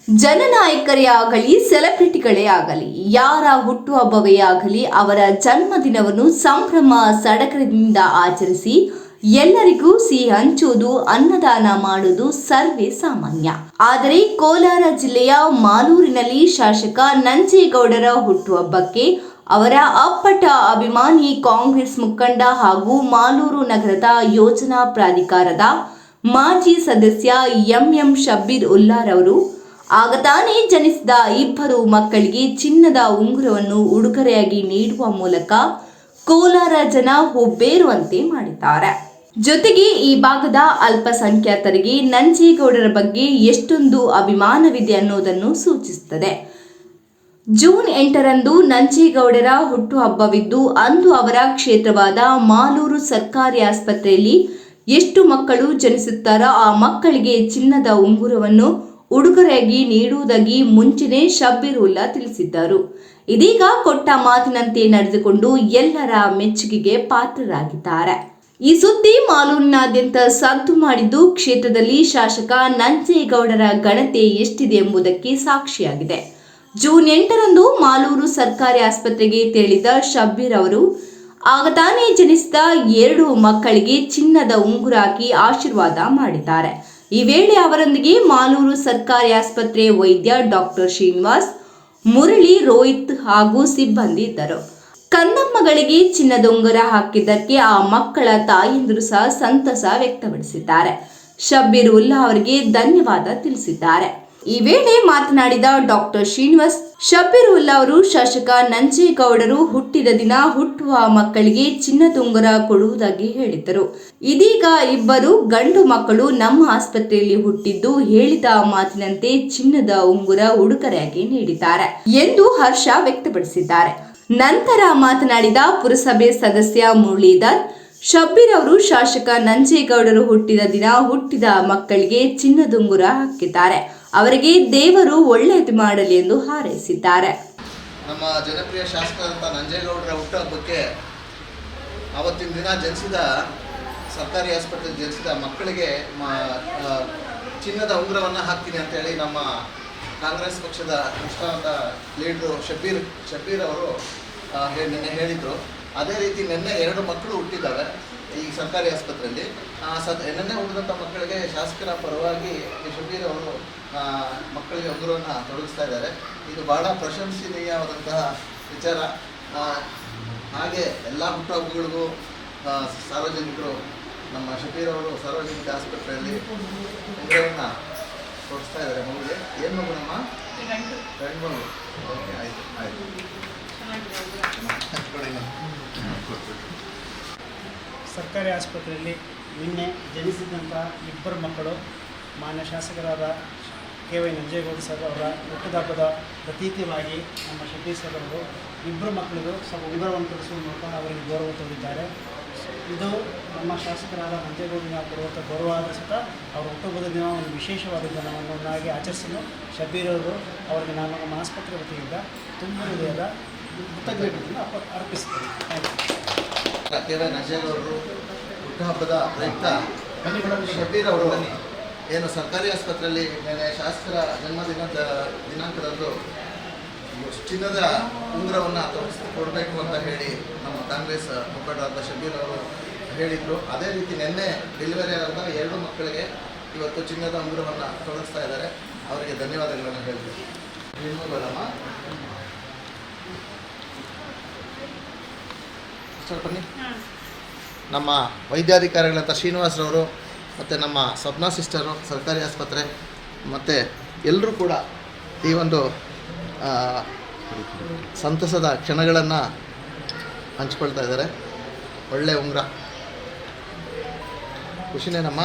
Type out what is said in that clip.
ಜನನಾಯಕರೇ ಆಗಲಿ ಸೆಲೆಬ್ರಿಟಿಗಳೇ ಆಗಲಿ ಯಾರ ಹುಟ್ಟುಹಬ್ಬವೇ ಆಗಲಿ ಅವರ ಜನ್ಮದಿನವನ್ನು ಸಂಭ್ರಮ ಸಡಗರದಿಂದ ಆಚರಿಸಿ ಎಲ್ಲರಿಗೂ ಸಿಹಿ ಹಂಚುವುದು ಅನ್ನದಾನ ಮಾಡುವುದು ಸರ್ವೇ ಸಾಮಾನ್ಯ. ಆದರೆ ಕೋಲಾರ ಜಿಲ್ಲೆಯ ಮಾಲೂರಿನಲ್ಲಿ ಶಾಸಕ ನಂಜೇಗೌಡರ ಹುಟ್ಟುಹಬ್ಬಕ್ಕೆ ಅವರ ಅಪ್ಪಟ ಅಭಿಮಾನಿ ಕಾಂಗ್ರೆಸ್ ಮುಖಂಡ ಹಾಗೂ ಮಾಲೂರು ನಗರದ ಯೋಜನಾ ಪ್ರಾಧಿಕಾರದ ಮಾಜಿ ಸದಸ್ಯ ಎಂಎಂ ಶಬ್ಬೀರ್ ಉಲ್ಲಾರವರು ಆಗ ತಾನೇ ಜನಿಸಿದ ಇಬ್ಬರು ಮಕ್ಕಳಿಗೆ ಚಿನ್ನದ ಉಂಗುರವನ್ನು ಉಡುಗೊರೆಯಾಗಿ ನೀಡುವ ಮೂಲಕ ಕೋಲಾರ ಜನ ಹುಬ್ಬೇರುವಂತೆ ಮಾಡಿದ್ದಾರೆ. ಜೊತೆಗೆ ಈ ಭಾಗದ ಅಲ್ಪಸಂಖ್ಯಾತರಿಗೆ ನಂಜೇಗೌಡರ ಬಗ್ಗೆ ಎಷ್ಟೊಂದು ಅಭಿಮಾನವಿದೆ ಅನ್ನೋದನ್ನು ಸೂಚಿಸುತ್ತದೆ. ಜೂನ್ 8ರಂದು ನಂಜೇಗೌಡರ ಹುಟ್ಟುಹಬ್ಬವಿದ್ದು ಅಂದು ಅವರ ಕ್ಷೇತ್ರವಾದ ಮಾಲೂರು ಸರ್ಕಾರಿ ಆಸ್ಪತ್ರೆಯಲ್ಲಿ ಎಷ್ಟು ಮಕ್ಕಳು ಜನಿಸುತ್ತಾರೋ ಆ ಮಕ್ಕಳಿಗೆ ಚಿನ್ನದ ಉಂಗುರವನ್ನು ಉಡುಗೊರೆಯಾಗಿ ನೀಡುವುದಾಗಿ ಮುಂಚೆನೇ ಶಬ್ಬೀರ್ ಉಲ್ಲಾ ತಿಳಿಸಿದ್ದರು. ಇದೀಗ ಕೊಟ್ಟ ಮಾತಿನಂತೆ ನಡೆದುಕೊಂಡು ಎಲ್ಲರ ಮೆಚ್ಚುಗೆಗೆ ಪಾತ್ರರಾಗಿದ್ದಾರೆ. ಈ ಸುದ್ದಿ ಮಾಲೂರಿನಾದ್ಯಂತ ಸದ್ದು ಮಾಡಿದ್ದು ಕ್ಷೇತ್ರದಲ್ಲಿ ಶಾಸಕ ನಂಜೇಗೌಡರ ಘನತೆ ಎಷ್ಟಿದೆ ಎಂಬುದಕ್ಕೆ ಸಾಕ್ಷಿಯಾಗಿದೆ. ಜೂನ್ 8ರಂದು ಮಾಲೂರು ಸರ್ಕಾರಿ ಆಸ್ಪತ್ರೆಗೆ ತೆರಳಿದ ಶಬ್ಬೀರ್ ಅವರು ಆಗ ತಾನೇ ಜನಿಸಿದ 2 ಮಕ್ಕಳಿಗೆ ಚಿನ್ನದ ಉಂಗುರ ಹಾಕಿ ಆಶೀರ್ವಾದ ಮಾಡಿದ್ದಾರೆ. ಈ ವೇಳೆ ಅವರೊಂದಿಗೆ ಮಾಲೂರು ಸರ್ಕಾರಿ ಆಸ್ಪತ್ರೆ ವೈದ್ಯ ಡಾಕ್ಟರ್ ಶ್ರೀನಿವಾಸ್, ಮುರಳಿ, ರೋಹಿತ್ ಹಾಗೂ ಸಿಬ್ಬಂದಿ ಇದ್ದರು. ಕಂದಮ್ಮಗಳಿಗೆ ಚಿನ್ನದ ಉಂಗುರ ಹಾಕಿದ್ದಕ್ಕೆ ಆ ಮಕ್ಕಳ ತಾಯಂದಿರು ಸಹ ಸಂತಸ ವ್ಯಕ್ತಪಡಿಸಿದ್ದಾರೆ. ಶಬ್ಬೀರ್ ಉಲ್ಲಾ ಅವರಿಗೆ ಧನ್ಯವಾದ ತಿಳಿಸಿದ್ದಾರೆ. ಈ ವೇಳೆ ಮಾತನಾಡಿದ ಡಾಕ್ಟರ್ ಶ್ರೀನಿವಾಸ್, ಶಬ್ಬೀರ್ ಉಲ್ಲಾ ಅವರು ಶಾಸಕ ನಂಜೇಗೌಡರು ಹುಟ್ಟಿದ ದಿನ ಹುಟ್ಟುವ ಮಕ್ಕಳಿಗೆ ಚಿನ್ನದ ಉಂಗುರ ಕೊಡುವುದಾಗಿ ಹೇಳಿದ್ದರು. ಇದೀಗ ಇಬ್ಬರು ಗಂಡು ಮಕ್ಕಳು ನಮ್ಮ ಆಸ್ಪತ್ರೆಯಲ್ಲಿ ಹುಟ್ಟಿದ್ದು ಹೇಳಿದ ಮಾತಿನಂತೆ ಚಿನ್ನದ ಉಂಗುರ ಉಡುಗೊರೆಯಾಗಿ ನೀಡಿದ್ದಾರೆ ಎಂದು ಹರ್ಷ ವ್ಯಕ್ತಪಡಿಸಿದ್ದಾರೆ. ನಂತರ ಮಾತನಾಡಿದ ಪುರಸಭೆ ಸದಸ್ಯ ಮುರಳೀಧರ್, ಶಬ್ಬೀರ್ ಅವರು ಶಾಸಕ ನಂಜೇಗೌಡರು ಹುಟ್ಟಿದ ದಿನ ಹುಟ್ಟಿದ ಮಕ್ಕಳಿಗೆ ಚಿನ್ನದುಂಗುರ ಹಾಕಿದ್ದಾರೆ. ಅವರಿಗೆ ದೇವರು ಒಳ್ಳೆಯದು ಮಾಡಲಿ ಎಂದು ಹಾರೈಸಿದ್ದಾರೆ. ನಮ್ಮ ಜನಪ್ರಿಯ ಶಾಸಕರಂತ ನಂಜೇಗೌಡರ ಹುಟ್ಟುಹಬ್ಬಕ್ಕೆ ಆವತ್ತಿನ ದಿನ ಜನಿಸಿದ ಸರ್ಕಾರಿ ಆಸ್ಪತ್ರೆಯಲ್ಲಿ ಜನಿಸಿದ ಮಕ್ಕಳಿಗೆ ಚಿನ್ನದ ಉಂಗುರವನ್ನು ಹಾಕ್ತೀನಿ ಅಂತೇಳಿ ನಮ್ಮ ಕಾಂಗ್ರೆಸ್ ಪಕ್ಷದ ನಿಷ್ಠಾವಂತ ಲೀಡ್ರು ಶಬ್ಬೀರ್ ಅವರು ನಿನ್ನೆ ಹೇಳಿದರು. ಅದೇ ರೀತಿ ನಿನ್ನೆ 2 ಮಕ್ಕಳು ಹುಟ್ಟಿದ್ದಾವೆ ಈ ಸರ್ಕಾರಿ ಆಸ್ಪತ್ರೆಯಲ್ಲಿ. ನಿನ್ನೆ ಹುಟ್ಟಿದಂಥ ಮಕ್ಕಳಿಗೆ ಶಾಸಕರ ಪರವಾಗಿ ಶಬ್ಬೀರ್ ಅವರು ಮಕ್ಕಳಿಗೆ ಉಂಗುರವನ್ನು ತೊಡಗಿಸ್ತಾ ಇದ್ದಾರೆ. ಇದು ಬಹಳ ಪ್ರಶಂಸನೀಯವಾದಂತಹ ವಿಚಾರ. ಹಾಗೆ ಎಲ್ಲ ಹುಟ್ಟುಹಬ್ಬಗಳಿಗೂ ಸಾರ್ವಜನಿಕರು ನಮ್ಮ ಶಬ್ಬೀರ್ ಅವರು ಸಾರ್ವಜನಿಕ ಆಸ್ಪತ್ರೆಯಲ್ಲಿ ಉಂಗುರವನ್ನು ತೊಡಗಿಸ್ತಾ ಇದ್ದಾರೆ. ಮಗುಗೆ ಏನು ಮಗು ನಮ್ಮ ಗಂಡು ಮಗು? ಓಕೆ, ಆಯಿತು. ಸರ್ಕಾರಿ ಆಸ್ಪತ್ರೆಯಲ್ಲಿ ನಿನ್ನೆ ಜನಿಸಿದಂಥ ಇಬ್ಬರು ಮಕ್ಕಳು ಮಾನ್ಯ ಶಾಸಕರಾದ ಕೆ.ವೈ. ನಂಜೇಗೌಡ ಸರ್ ಅವರ ಹುಟ್ಟುಹಬ್ಬದ ಪ್ರತೀಕವಾಗಿ ನಮ್ಮ ಶಬ್ಬೀರ್ ಸರ್ ಅವರು ಇಬ್ಬರು ಮಕ್ಕಳಿಗೂ ಸ್ವಲ್ಪ ಉಂಗುರವನ್ನು ತೊಡಿಸುವ ಮೂಲಕ ಅವರಿಗೆ ಗೌರವ ತೋರಿದ್ದಾರೆ. ಇದು ನಮ್ಮ ಶಾಸಕರಾದ ನಂಜೇಗೌಡನ ಕೊಡುವಂಥ ಗೌರವ ಆದರೂ ಸಹ ಅವರ ಹುಟ್ಟುಹಬ್ಬದ ದಿನ ಒಂದು ವಿಶೇಷವಾದ ದಿನವನ್ನಾಗಿ ಆಚರಿಸಲು ಶಬ್ಬೀರ್ ಅವರು ಅವರಿಗೆ ನಾನು ನಮ್ಮ ಆಸ್ಪತ್ರೆ ವತಿಯಿಂದ ತುಂಬ ಹೃದಯದ ಕೃತಜ್ಞತೆಯನ್ನು ಅರ್ಪಿಸುತ್ತೇನೆ. ಕೆ.ವೈ. ನಂಜೇಗೌಡರು ಹುಟ್ಟುಹಬ್ಬದ ಪ್ರಯುಕ್ತ ಶಬ್ಬೀರ್ ಅವರು ಏನು ಸರ್ಕಾರಿ ಆಸ್ಪತ್ರೆಯಲ್ಲಿ ಶಾಸಕರ ದಿನಾಂಕದಂದು ಚಿನ್ನದ ಉಂಗುರವನ್ನು ಕೊಡಬೇಕು ಅಂತ ಹೇಳಿ ನಮ್ಮ ಕಾಂಗ್ರೆಸ್ ಮುಖಂಡರಾದ ಶಬ್ಬೀರ್ ಅವರು ಹೇಳಿದರು. ಅದೇ ರೀತಿ ನಿನ್ನೆ ಡೆಲಿವರಿ ಆದ 2 ಮಕ್ಕಳಿಗೆ ಇವತ್ತು ಚಿನ್ನದ ಉಂಗುರವನ್ನು ತೊಡಗಿಸ್ತಾ ಇದ್ದಾರೆ. ಅವರಿಗೆ ಧನ್ಯವಾದಗಳನ್ನು ಹೇಳ್ತೀವಿ. ಹೆಣ್ಮಗಳಮ್ಮ ಬನ್ನಿ. ನಮ್ಮ ವೈದ್ಯಾಧಿಕಾರಿಗಳಂತ ಶ್ರೀನಿವಾಸರವರು ಮತ್ತು ನಮ್ಮ ಸ್ವಪ್ನ ಸಿಸ್ಟರು ಸರ್ಕಾರಿ ಆಸ್ಪತ್ರೆ ಮತ್ತು ಎಲ್ಲರೂ ಕೂಡ ಈ ಒಂದು ಸಂತಸದ ಕ್ಷಣಗಳನ್ನು ಹಂಚ್ಕೊಳ್ತಾ ಇದ್ದಾರೆ. ಒಳ್ಳೆಯ ಉಂಗುರ, ಖುಷಿನೇನಮ್ಮ?